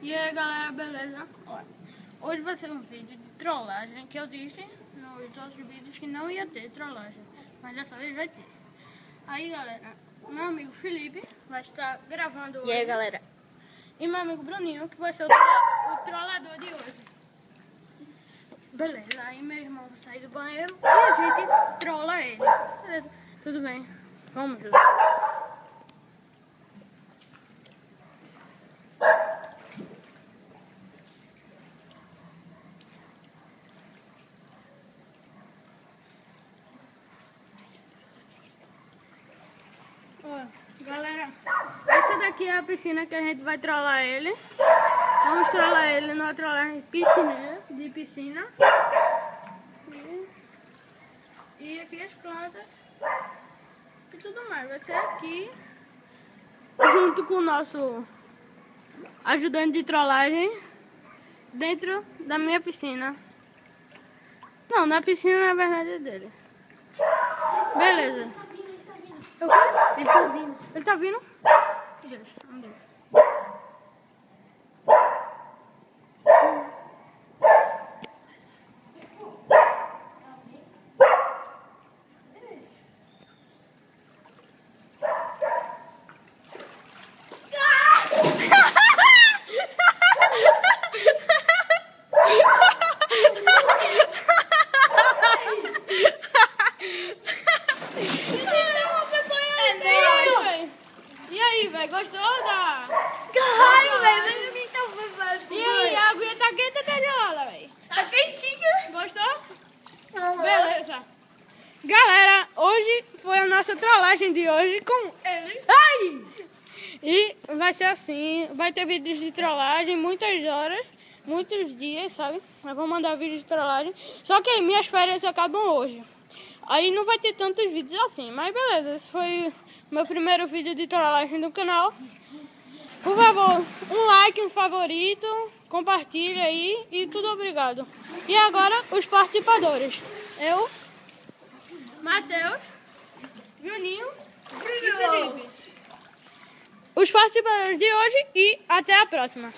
E aí galera, beleza? Olha, hoje vai ser um vídeo de trollagem que eu disse nos outros vídeos que não ia ter trollagem, mas dessa vez vai ter. Aí galera, meu amigo Felipe vai estar gravando hoje. E aí galera? E meu amigo Bruninho, que vai ser o trollador de hoje. Beleza, aí meu irmão vai sair do banheiro e a gente trolla ele. Beleza, tudo bem, vamos lá. Galera, essa daqui é a piscina que a gente vai trollar ele. Vamos trollar ele numa trollagem de piscina. E aqui as plantas e tudo mais. Vai ser aqui, junto com o nosso ajudante de trollagem, dentro da minha piscina. Não, na piscina na verdade é dele. Beleza. Ele tá vindo. Ele tá vindo? Deixa, vamos ver. Gostou da... Caralho, velho, mas tá fazendo. E aí, a aguinha tá quente ou tá gelada, velho? Tá quentinha. Gostou? Beleza. Galera, hoje foi a nossa trollagem de hoje com ele. Ai! E vai ser assim, vai ter vídeos de trollagem, muitas horas, muitos dias, sabe? Eu vou mandar vídeos de trollagem. Só que aí minhas férias acabam hoje. Aí não vai ter tantos vídeos assim, mas beleza, esse foi meu primeiro vídeo de trollagem do canal. Por favor, um like, um favorito, compartilha aí e tudo obrigado. E agora os participadores. Eu, Matheus, Juninho e Felipe. Os participadores de hoje e até a próxima.